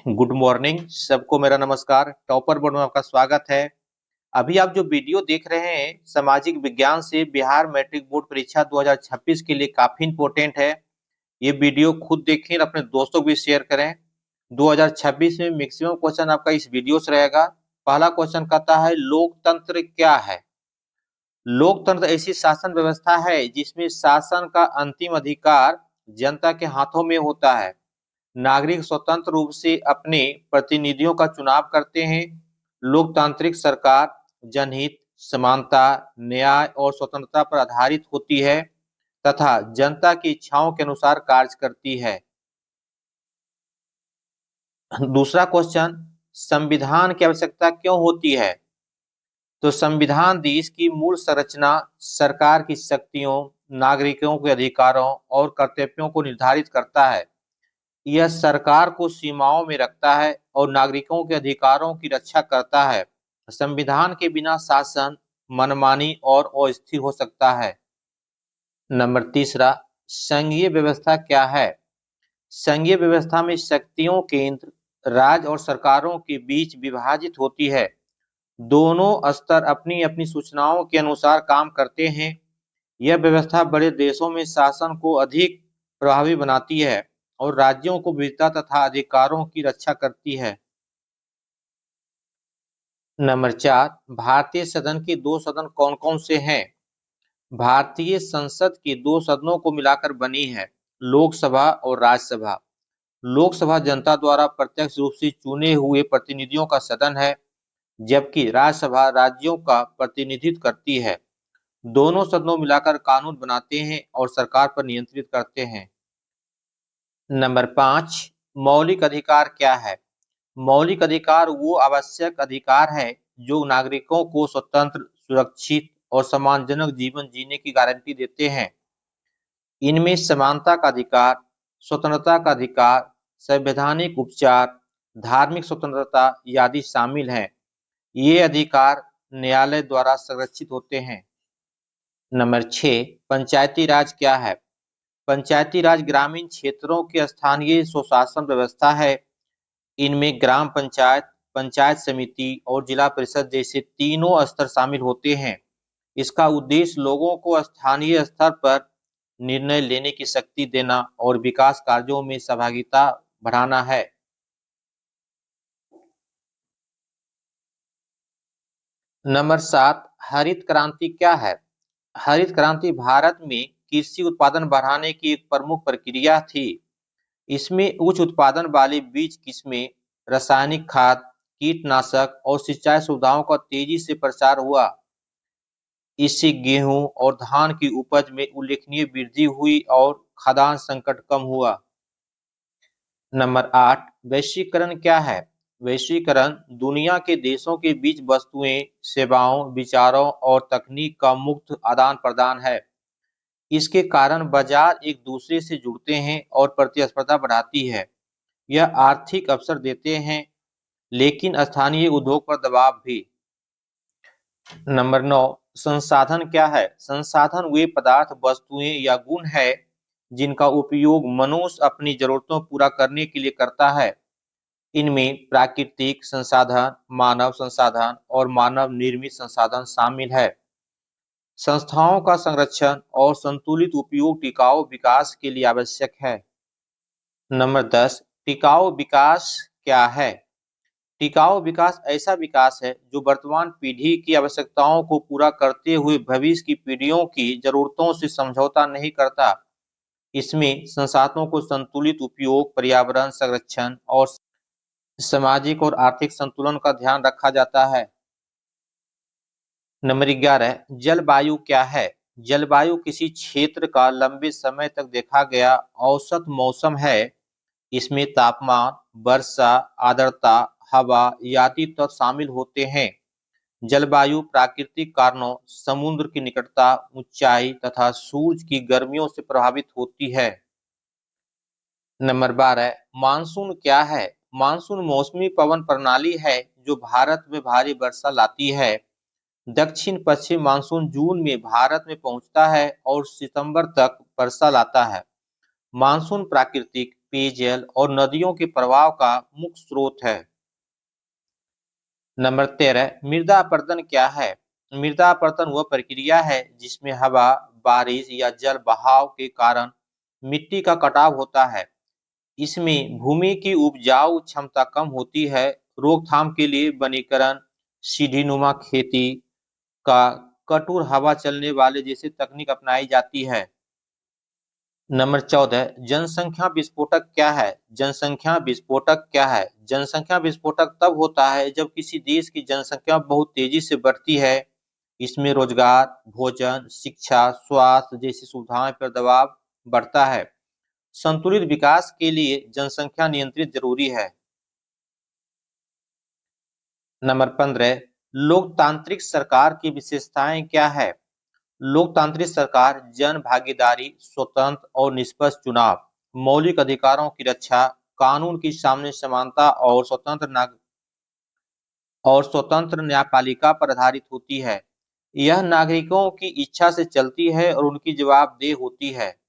Good morning सबको मेरा नमस्कार। टॉपर बोर्ड में आपका स्वागत है। अभी आप जो वीडियो देख रहे हैं सामाजिक विज्ञान से बिहार मैट्रिक बोर्ड परीक्षा 2026 के लिए काफी इंपॉर्टेंट है। ये वीडियो खुद देखें और अपने दोस्तों को भी शेयर करें। 2026 में मैक्सिमम क्वेश्चन आपका इस वीडियो से रहेगा। पहला क्वेश्चन कहता है लोकतंत्र क्या है। लोकतंत्र ऐसी शासन व्यवस्था है जिसमें शासन का अंतिम अधिकार जनता के हाथों में होता है। नागरिक स्वतंत्र रूप से अपने प्रतिनिधियों का चुनाव करते हैं। लोकतांत्रिक सरकार जनहित, समानता, न्याय और स्वतंत्रता पर आधारित होती है तथा जनता की इच्छाओं के अनुसार कार्य करती है। दूसरा क्वेश्चन, संविधान की आवश्यकता क्यों होती है। तो संविधान देश की मूल संरचना, सरकार की शक्तियों, नागरिकों के अधिकारों और कर्तव्यों को निर्धारित करता है। यह सरकार को सीमाओं में रखता है और नागरिकों के अधिकारों की रक्षा करता है। संविधान के बिना शासन मनमानी और अस्थिर हो सकता है। नंबर तीसरा, संघीय व्यवस्था क्या है। संघीय व्यवस्था में शक्तियों केंद्र, राज्य और सरकारों के बीच विभाजित होती है। दोनों स्तर अपनी अपनी सूचनाओं के अनुसार काम करते हैं। यह व्यवस्था बड़े देशों में शासन को अधिक प्रभावी बनाती है और राज्यों को विविधता तथा अधिकारों की रक्षा करती है। नंबर 4, भारतीय सदन के दो सदन कौन कौन से हैं। भारतीय संसद के दो सदनों को मिलाकर बनी है, लोकसभा और राज्यसभा। लोकसभा जनता द्वारा प्रत्यक्ष रूप से चुने हुए प्रतिनिधियों का सदन है, जबकि राज्यसभा राज्यों का प्रतिनिधित्व करती है। दोनों सदनों मिलाकर कानून बनाते हैं और सरकार पर नियंत्रित करते हैं। नंबर 5, मौलिक अधिकार क्या है। मौलिक अधिकार वो आवश्यक अधिकार है जो नागरिकों को स्वतंत्र, सुरक्षित और सम्मानजनक जीवन जीने की गारंटी देते हैं। इनमें समानता का अधिकार, स्वतंत्रता का अधिकार, संवैधानिक उपचार, धार्मिक स्वतंत्रता आदि शामिल हैं। ये अधिकार न्यायालय द्वारा संरक्षित होते हैं। नंबर 6, पंचायती राज क्या है। पंचायती राज ग्रामीण क्षेत्रों के स्थानीय स्वशासन व्यवस्था है। इनमें ग्राम पंचायत, पंचायत समिति और जिला परिषद जैसे तीनों स्तर शामिल होते हैं। इसका उद्देश्य लोगों को स्थानीय स्तर पर निर्णय लेने की शक्ति देना और विकास कार्यों में सहभागिता बढ़ाना है। नंबर 7, हरित क्रांति क्या है। हरित क्रांति भारत में कृषि उत्पादन बढ़ाने की एक प्रमुख प्रक्रिया थी। इसमें उच्च उत्पादन वाले बीज किस्में, रासायनिक खाद, कीटनाशक और सिंचाई सुविधाओं का तेजी से प्रचार हुआ। इससे गेहूं और धान की उपज में उल्लेखनीय वृद्धि हुई और खाद्यान्न संकट कम हुआ। नंबर 8, वैश्वीकरण क्या है। वैश्वीकरण दुनिया के देशों के बीच वस्तुएं, सेवाओं, विचारों और तकनीक का मुक्त आदान प्रदान है। इसके कारण बाजार एक दूसरे से जुड़ते हैं और प्रतिस्पर्धा बढ़ाती है। यह आर्थिक अवसर देते हैं, लेकिन स्थानीय उद्योग पर दबाव भी। नंबर 9, संसाधन क्या है। संसाधन वे पदार्थ, वस्तुएं या गुण है जिनका उपयोग मनुष्य अपनी जरूरतों पूरा करने के लिए करता है। इनमें प्राकृतिक संसाधन, मानव संसाधन और मानव निर्मित संसाधन शामिल है। संस्थाओं का संरक्षण और संतुलित उपयोग टिकाऊ विकास के लिए आवश्यक है। नंबर 10, टिकाऊ विकास क्या है। टिकाऊ विकास ऐसा विकास है जो वर्तमान पीढ़ी की आवश्यकताओं को पूरा करते हुए भविष्य की पीढ़ियों की जरूरतों से समझौता नहीं करता। इसमें संसाधनों को संतुलित उपयोग, पर्यावरण संरक्षण और सामाजिक और आर्थिक संतुलन का ध्यान रखा जाता है। नंबर 11, जलवायु क्या है। जलवायु किसी क्षेत्र का लंबे समय तक देखा गया औसत मौसम है। इसमें तापमान, वर्षा, आर्द्रता, हवा आदि तत्व शामिल होते हैं। जलवायु प्राकृतिक कारणों, समुद्र की निकटता, ऊंचाई तथा सूरज की गर्मियों से प्रभावित होती है। नंबर 12, मानसून क्या है। मानसून मौसमी पवन प्रणाली है जो भारत में भारी वर्षा लाती है। दक्षिण पश्चिम मानसून जून में भारत में पहुंचता है और सितंबर तक वर्षा लाता है। मानसून प्राकृतिक, पेयजल और नदियों के प्रवाह का मुख्य स्रोत है। नंबर 13, मृदा अपरदन क्या है? मृदा अपरदन वह प्रक्रिया है जिसमें हवा, बारिश या जल बहाव के कारण मिट्टी का कटाव होता है। इसमें भूमि की उपजाऊ क्षमता कम होती है। रोकथाम के लिए वनीकरण, सीढ़ीनुमा खेती का कठोर हवा चलने वाले जैसे तकनीक अपनाई जाती है। नंबर 14, जनसंख्या विस्फोटक क्या है? जनसंख्या विस्फोटक क्या है? जनसंख्या विस्फोटक तब होता है जब किसी देश की जनसंख्या बहुत तेजी से बढ़ती है। इसमें रोजगार, भोजन, शिक्षा, स्वास्थ्य जैसी सुविधाओं पर दबाव बढ़ता है। संतुलित विकास के लिए जनसंख्या नियंत्रित जरूरी है। नंबर 15, लोकतांत्रिक सरकार की विशेषताएं क्या है? लोकतांत्रिक सरकार जन भागीदारी, स्वतंत्र और निष्पक्ष चुनाव, मौलिक अधिकारों की रक्षा, कानून की सामने समानता और स्वतंत्र न्यायपालिका पर आधारित होती है। यह नागरिकों की इच्छा से चलती है और उनकी जवाबदेह होती है।